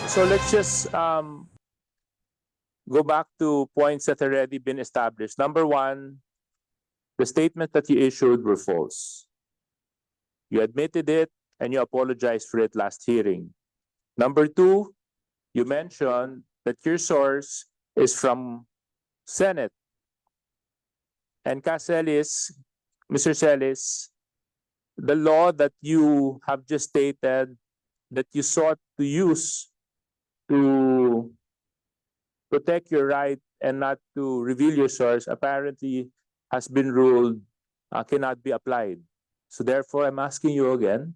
So let's just go back to points that already been established. Number one, the statement that you issued were false. You admitted it and you apologized for it last hearing. Number two, you mentioned that your source is from Senate. And Mr. Celiz, the law that you have just stated that you sought to use to protect your right and not to reveal your source apparently has been ruled cannot be applied. So therefore, I'm asking you again,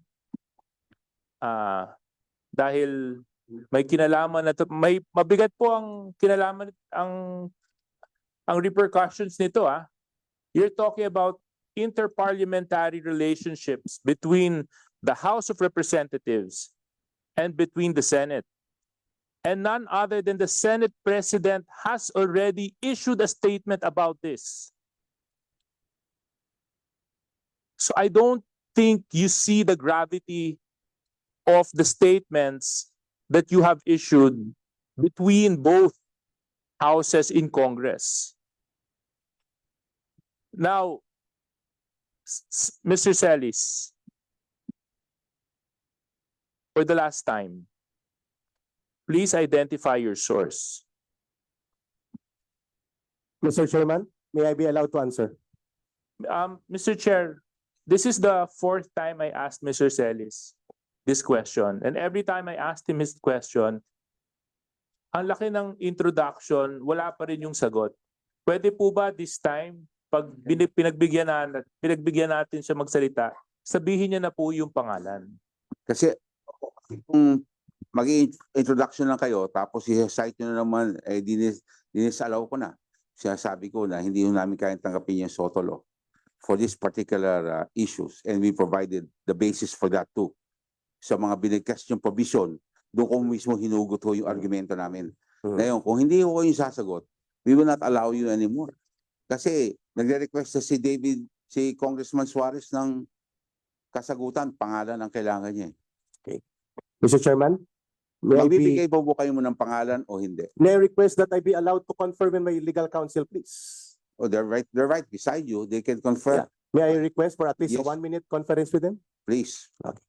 dahil may kinalaman na may mabigat po ang kinalaman ang repercussions nito You're talking about interparliamentary relationships between the House of Representatives and between the Senate. And none other than the Senate President has already issued a statement about this. So I don't think you see the gravity of the statements that you have issued between both houses in Congress. Now, Mr. Celiz, for the last time, please identify your source. Mr. Chairman, may I be allowed to answer? Mr. Chair, this is the fourth time I asked Mr. Celiz this question. And every time I asked him his question, ang laki ng introduction, wala pa rin yung sagot. Pwede po ba this time, pag pinagbigyan natin siya magsalita, sabihin niya na po yung pangalan? Kasi kung mag-introduction lang kayo, tapos i-cite nyo na naman, dinisalaw ko na. Sinasabi ko na hindi namin kayang tanggapin yung SOTO law for this particular issues. And we provided the basis for that too. Sa mga binigkas yung provision, doon ko mismo hinugot ho yung argumento namin. Ngayon, kung hindi ho yung sasagot, we will not allow you anymore. Kasi nagre-request si Congressman Suarez ng kasagutan, pangalan ang kailangan niya. Okay. Mr. Chairman, magbibigay po kayo mo ng pangalan o hindi? May I request that I be allowed to confirm in my legal counsel, please? Oh, they're right beside you. They can confirm. Yeah. May I request for at least a Yes. 1-minute conference with them? Please. Okay.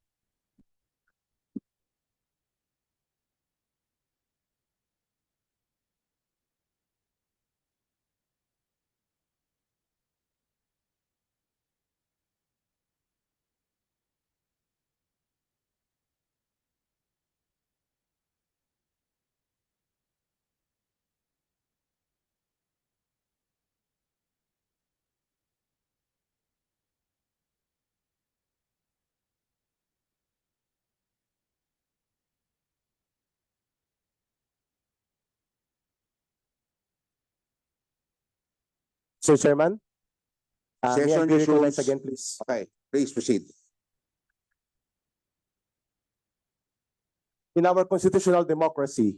Sir Chairman, may I Session be recognized resumes. again, please? Okay, please proceed. In our constitutional democracy,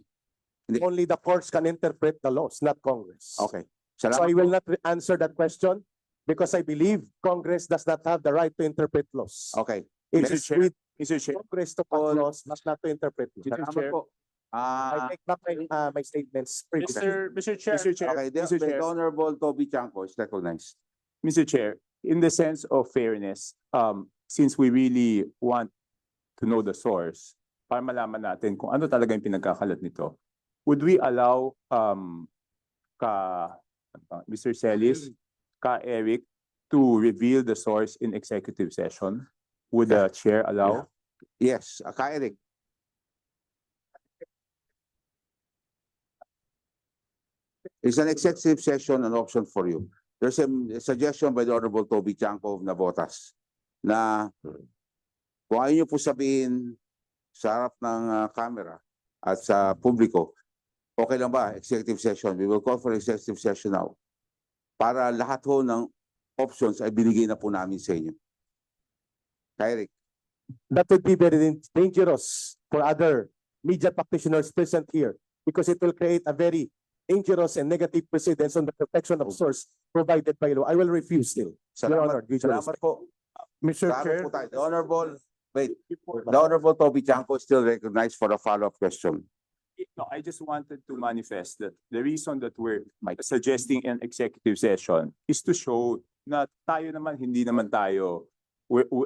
Hindi. only the courts can interpret the laws, not Congress. Okay. So Salamat I will po. not answer that question because I believe Congress does not have the right to interpret laws. Okay. It Mr. is Chair. with Mr. Chair, Congress to pass laws, not to interpret laws. Mr. Salamat Chair. po. I take back my statements previously. Mr. Chair, Okay, Mr. Chair. the Honorable Toby Chanco is recognized. Mr. Chair, in the sense of fairness, since we really want to know the source, para malaman natin kung ano talaga yung pinagkakalat nito, would we allow Mr. Celiz, Eric, to reveal the source in executive session? Would the chair allow? Yes, Eric. It's an executive session, an option for you. There's a suggestion by the Honorable Toby Chanco of Navotas na kung ayaw niyo po sabihin sa harap ng camera at sa publiko, okay lang ba, executive session? We will call for executive session now para lahat ho ng options ay binigay na po namin sa inyo. Eric. That would be very dangerous for other media practitioners present here because it will create a very dangerous and negative precedence on the protection of source provided by law. I will refuse still. Your Honor, due to Salamat respect. po. Mr. Salamat Chair, po tayo. The Honorable Toby Chanco is still recognized for a follow-up question. No, I just wanted to manifest that the reason that we're suggesting an executive session is to show na tayo naman, hindi naman tayo,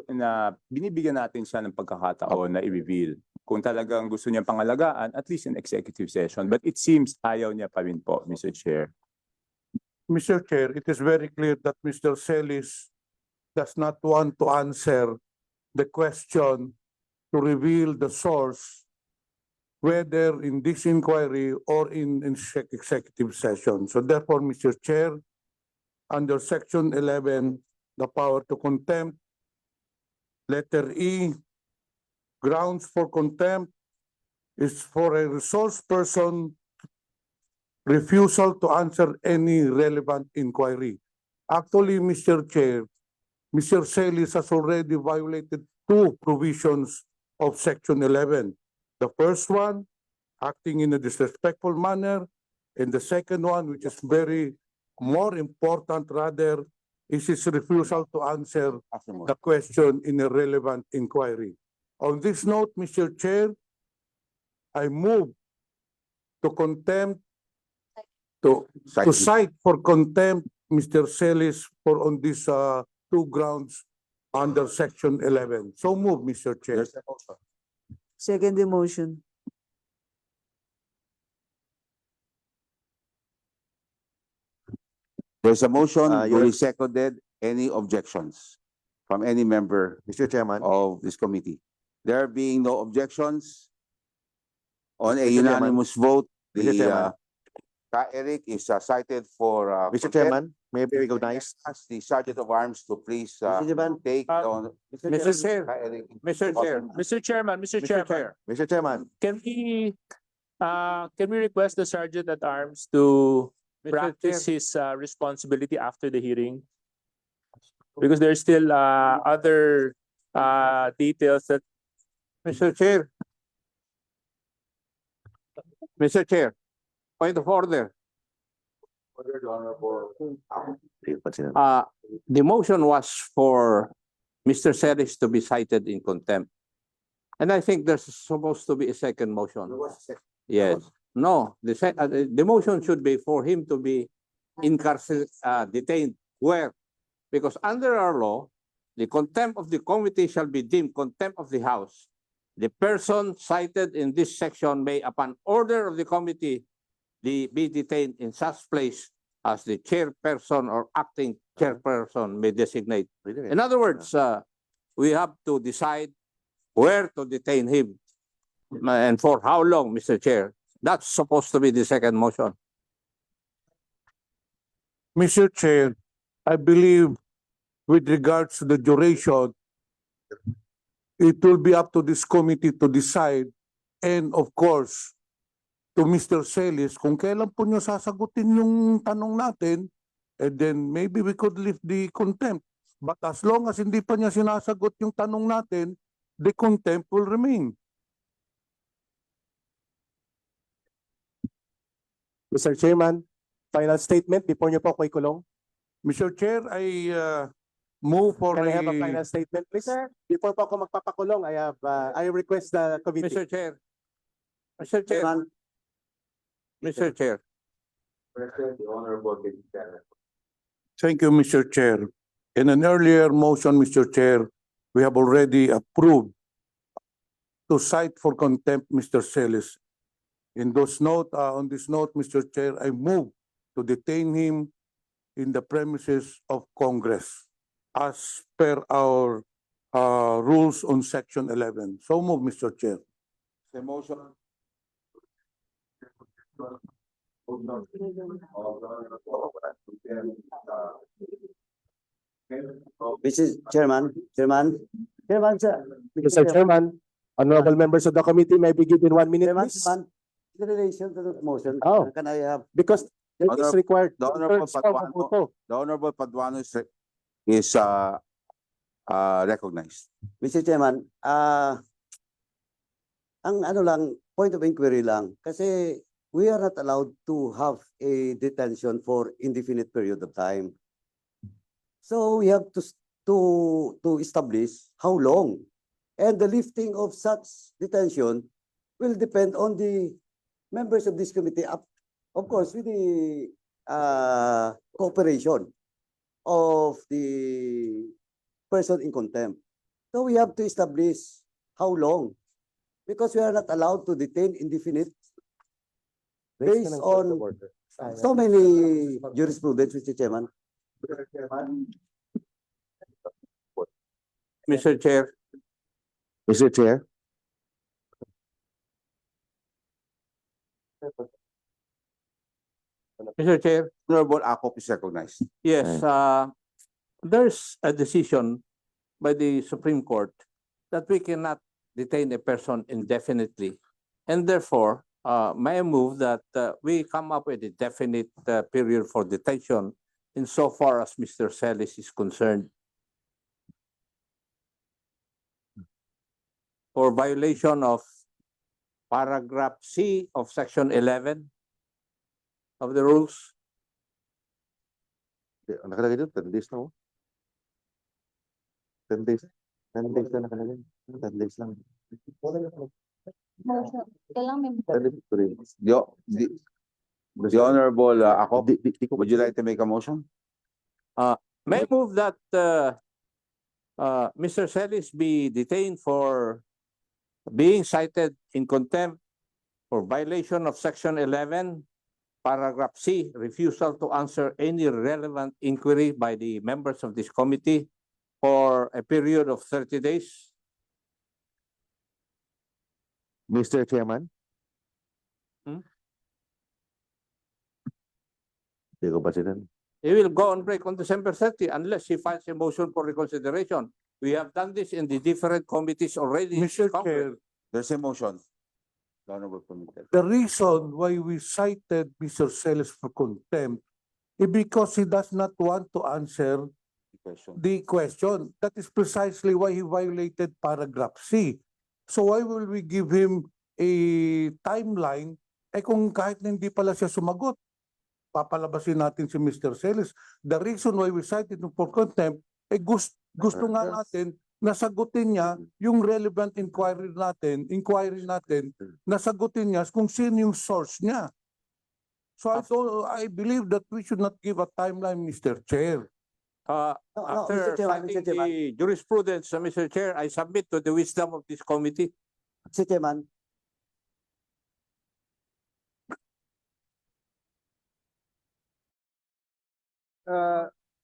na binibigyan natin siya ng pagkakataon na i-reveal. Kung talagang gusto niyang pangalagaan, at least an executive session. But it seems ayaw niya pa rin po, Mr. Chair. Mr. Chair, it is very clear that Mr. Celiz does not want to answer the question to reveal the source, whether in this inquiry or in executive session. So therefore, Mr. Chair, under Section 11, the power to contempt, letter E, grounds for contempt is for a resource person refusal to answer any relevant inquiry. Actually, Mr. Chair, Mr. Celiz has already violated two provisions of Section 11. The first one, acting in a disrespectful manner, and the second one, which is very more important rather, is his refusal to answer the question in a relevant inquiry. On this note, Mr. Chair, I move to contempt, to cite for contempt Mr. Celiz for on these two grounds under Section 11. So move, Mr. Chair. Second the motion. There's a motion, Your- duly seconded. Any objections from any member Mr. Chairman. of this committee? There being no objections, on a Mr. Chairman. unanimous vote, Mr. Chairman. Eric is cited for Mr. contempt. Chairman, may I be recognized? Ask the Sergeant of Arms to please Mr. Chairman. take on. Mr. Chair, Eric. Mr. Chair, Mr. Chairman, Mr. Mr. Chairman, Chair. Mr. Chairman, can we request the Sergeant at Arms to Mr. practice Chair. his responsibility after the hearing? Because there's still other details that Mr. Chair. Mr. Chair, point of order. The motion was for Mr. Celiz to be cited in contempt. And I think there's supposed to be a second motion. Yes. No, the motion should be for him to be detained. Where? Because under our law, the contempt of the committee shall be deemed contempt of the House. The person cited in this section may, upon order of the committee, be detained in such place as the chairperson or acting chairperson may designate. In other words, we have to decide where to detain him and for how long, Mr. Chair. That's supposed to be the second motion. Mr. Chair, I believe with regards to the duration, it will be up to this committee to decide, and of course, to Mr. Celiz, kung kailan po niyo sasagutin yung tanong natin, and then maybe we could lift the contempt. But as long as hindi pa niya sinasagot yung tanong natin, the contempt will remain. Mr. Chairman, final statement before niyo po ako ikulong. Mr. Chair, I move for Can I have a a final statement, please? Before po ako magpapakulong, I request the committee. Mr. Chair. Mr. Chair. Mr. Chair. Thank you, Mr. Chair. In an earlier motion, Mr. Chair, we have already approved to cite for contempt Mr. Celiz. On this note, Mr. Chair, I move to detain him in the premises of Congress as per our rules on Section 11. So move, Mr. Chair. The motion. Mr. Chairman, sir. Mr. Chairman, honorable members of the committee, may be given 1 minute, please. In relation to the motion, Oh. can I have, Because it is Honorable- required. the Honorable two-thirds of the vote. The Honorable Paduano is recognized. Mr. Chairman, ang ano lang, point of inquiry lang, kasi we are not allowed to have a detention for indefinite period of time. So we have to establish how long. And the lifting of such detention will depend on the members of this committee, of course, with the cooperation of the person in contempt. So we have to establish how long, because we are not allowed to detain indefinite based on so many jurisprudence, Mr. Chairman. Mr. Chair, Mr. Chair. Mr. Chair, Honorable Akop is recognized. yes, there's a decision by the Supreme Court that we cannot detain a person indefinitely. And therefore, may I move that we come up with a definite period for detention insofar as Mr. Celiz is concerned. For violation of paragraph C of section 11 of the rules. Nakalagay doon, 10 days na 10 days. 10 days na nakalagay. 10 days lang. The Honorable Akop, would you like to make a motion? May I move that Mr. Celiz be detained for being cited in contempt for violation of section 11, paragraph C, refusal to answer any relevant inquiry by the members of this committee for a period of 30 days. Mr. Chairman? Hindi ko ba sila? He will go on break on December 30 unless he files a motion for reconsideration. We have done this in the different committees already. Mr. Congress. Chair, There's a motion. The Honorable Committee. the reason why we cited Mr. Celiz for contempt is because he does not want to answer the question. That is precisely why he violated paragraph C. So why will we give him a timeline? Eh kung kahit na hindi pala siya sumagot, papalabasin natin si Mr. Celiz. The reason why we cited him for contempt, eh gusto nga natin nasagutin niya yung relevant inquiry natin, nasagutin niya kung sino yung source niya. So I believe that we should not give a timeline, Mr. Chair. After Mr. Chairman, citing Mr. Chairman. the jurisprudence, Mr. Chair, I submit to the wisdom of this committee. Mr. Chairman.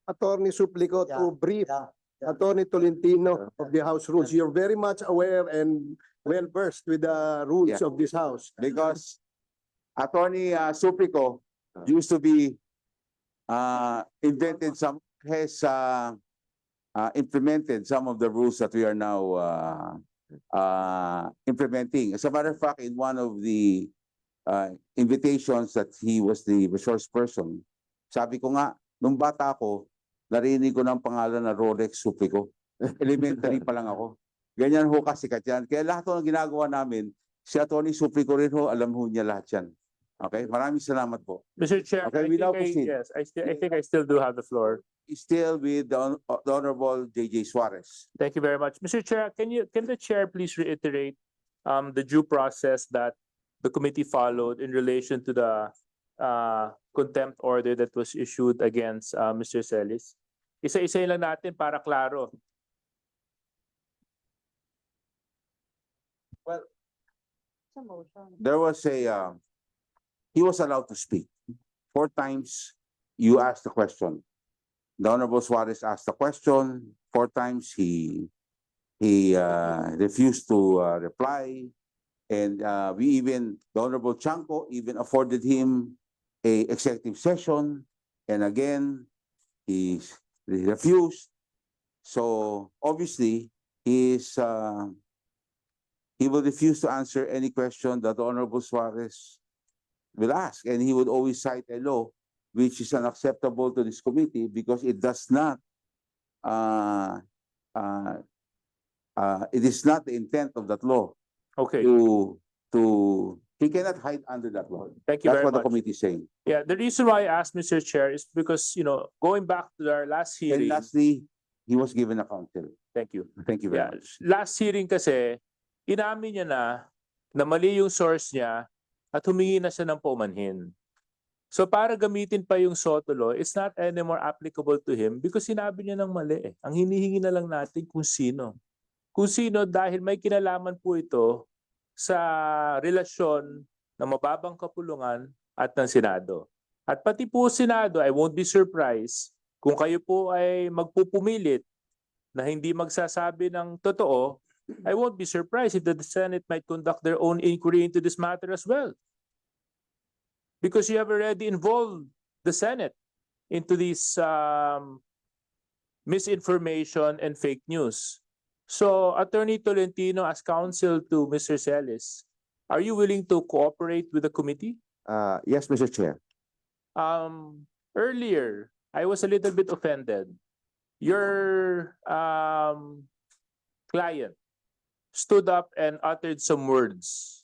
Attorney Suplico to brief Yeah. Attorney Tolentino of the House Rules. You're very much aware and well versed with the rules Yeah. of this House. Because Attorney Suplico used to be implemented some of the rules that we are now implementing. As a matter of fact, in one of the invitations that he was the resource person, sabi ko nga, nung bata ako, narinig ko ng pangalan na Rolex Suplico. Elementary pa lang ako. Ganyan ho kasikat yan. Kaya lahat ng ginagawa namin, si Atty. Suplico rin ho, alam ho niya lahat yan. Okay? Maraming salamat po. Mr. Chair, Okay, we now proceed. yes, I think I still do have the floor. Still with the Honorable J.J. Suarez. Thank you very much. Mr. Chair, can the chair please reiterate the due process that the committee followed in relation to the contempt order that was issued against Mr. Celiz? Isa-isa lang natin para klaro. There was he was allowed to speak. 4 times you asked the question. The Honorable Suarez asked the question. 4 times he refused to reply. And the Honorable Chanco even afforded him a executive session. And again, he refused. So obviously, he will refuse to answer any question that the Honorable Suarez will ask. And he would always cite a law which is unacceptable to this committee because it does not, it is not the intent of that law Okay, he cannot hide under that law. thank you That's very what the much. committee is saying. Yeah, the reason why I asked Mr. Chair is because, going back to our last And hearing, lastly, he was given a counsel. thank you. Thank you very Yeah, much. last hearing kasi, inamin niya na mali yung source niya at humingi na siya ng paumanhin. So para gamitin pa yung SOTO law, it's not anymore applicable to him because sinabi niya ng mali. Ang hinihingi na lang natin kung sino. Kung sino dahil may kinalaman po ito sa relasyon ng mababang kapulungan at ng Senado. At pati po Senado, I won't be surprised kung kayo po ay magpupumilit na hindi magsasabi ng totoo, I won't be surprised if the Senate might conduct their own inquiry into this matter as well. Because you have already involved the Senate into this misinformation and fake news. So, Attorney Tolentino, as counsel to Mr. Celiz, are you willing to cooperate with the committee? Yes, Mr. Chair. Earlier, I was a little bit offended. Your client stood up and uttered some words.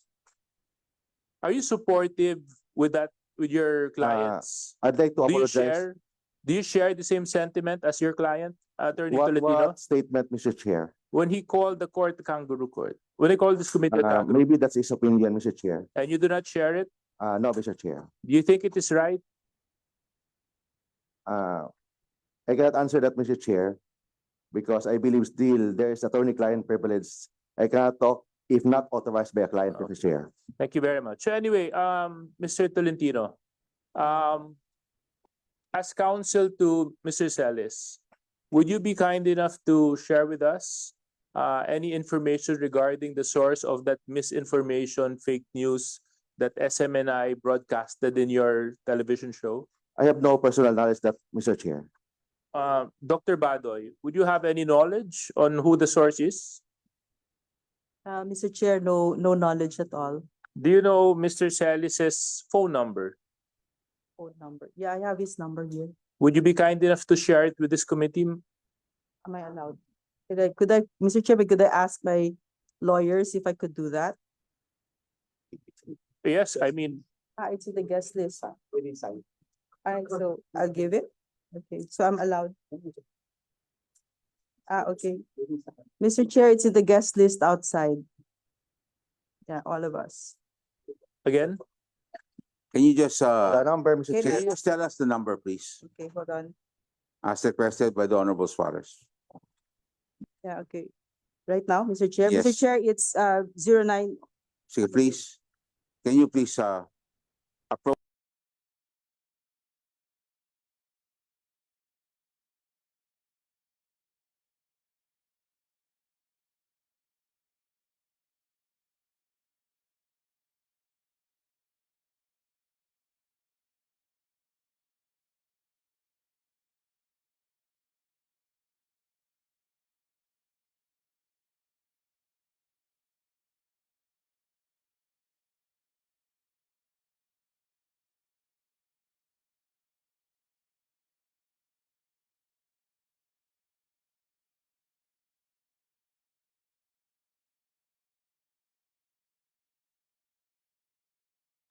Are you supportive with that, with your clients? I'd like to Do you apologize. do you share the same sentiment as your client, Attorney Tolentino? What statement, Mr. Chair? When he called the court the kangaroo court, when he called this committee a kangaroo, Maybe that's his opinion, Mr. Chair. and you do not share it, No, Mr. Chair. do you think it is right? I cannot answer that, Mr. Chair, because I believe still there is attorney-client privilege. I cannot talk if not authorized by a client, Mr. Chair. Thank you very much. So anyway, Mr. Tolentino, as counsel to Mr. Celiz, would you be kind enough to share with us any information regarding the source of that misinformation, fake news that SMNI broadcasted in your television show? I have no personal knowledge that, Mr. Chair. Dr. Badoy, would you have any knowledge on who the source is? Mr. Chair, no knowledge at all. Do you know Mr. Celiz's phone number? Phone number. Yeah, I have his number here. Would you be kind enough to share it with this committee? Am I allowed? Could I, Mr. Chairman, could I ask my lawyers if I could do that? Yes, I mean, It's in the guest list. Alright, so I'll give it. Okay, so I'm allowed. Okay. Mr. Chair, it's in the guest list outside. Yeah, all of us. again, Can you just, The number, Mr. Okay, Chair. can you just tell us the number, please? Okay, hold on. As requested by the Honorable Suarez. Yeah, okay. Right now, Mr. Chair. Mr. Yes. Chair, it's 09. Sige, please. Can you please, approach?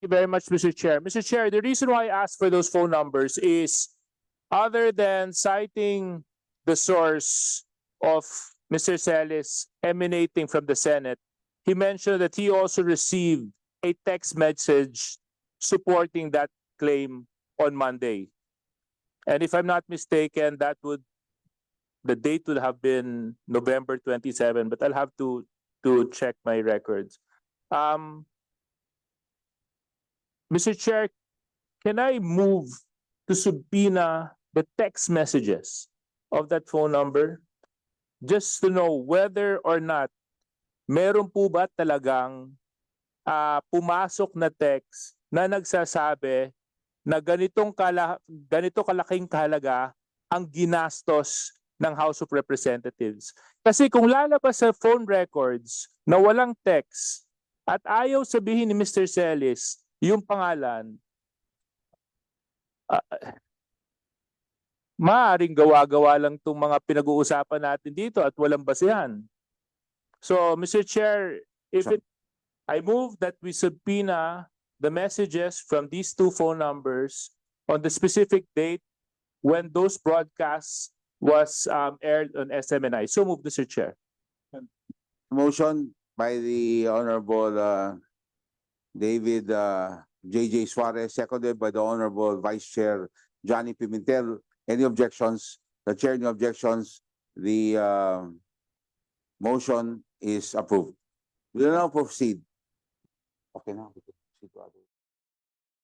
Thank you very much, Mr. Chair. Mr. Chair, the reason why I asked for those phone numbers is other than citing the source of Mr. Celiz emanating from the Senate, he mentioned that he also received a text message supporting that claim on Monday. And if I'm not mistaken, the date would have been November 27, but I'll have to check my records. Mr. Chair, can I move to subpoena the text messages of that phone number? Just to know whether or not meron po ba talagang pumasok na text na nagsasabi na ganito kalaking kahalaga ang ginastos ng House of Representatives. Kasi kung lalabas sa phone records na walang text at ayaw sabihin ni Mr. Celiz yung pangalan, maaaring gawa-gawa lang itong mga pinag-uusapan natin dito at walang basehan. So, Mr. Chair, I move that we subpoena the messages from these two phone numbers on the specific date when those broadcasts was aired on SMNI. So move, Mr. Chair. Motion by the Honorable David J.J. Suarez, seconded by the Honorable Vice Chair Johnny Pimentel. Any objections? The chair, any objections? The motion is approved. We will now proceed. Okay now.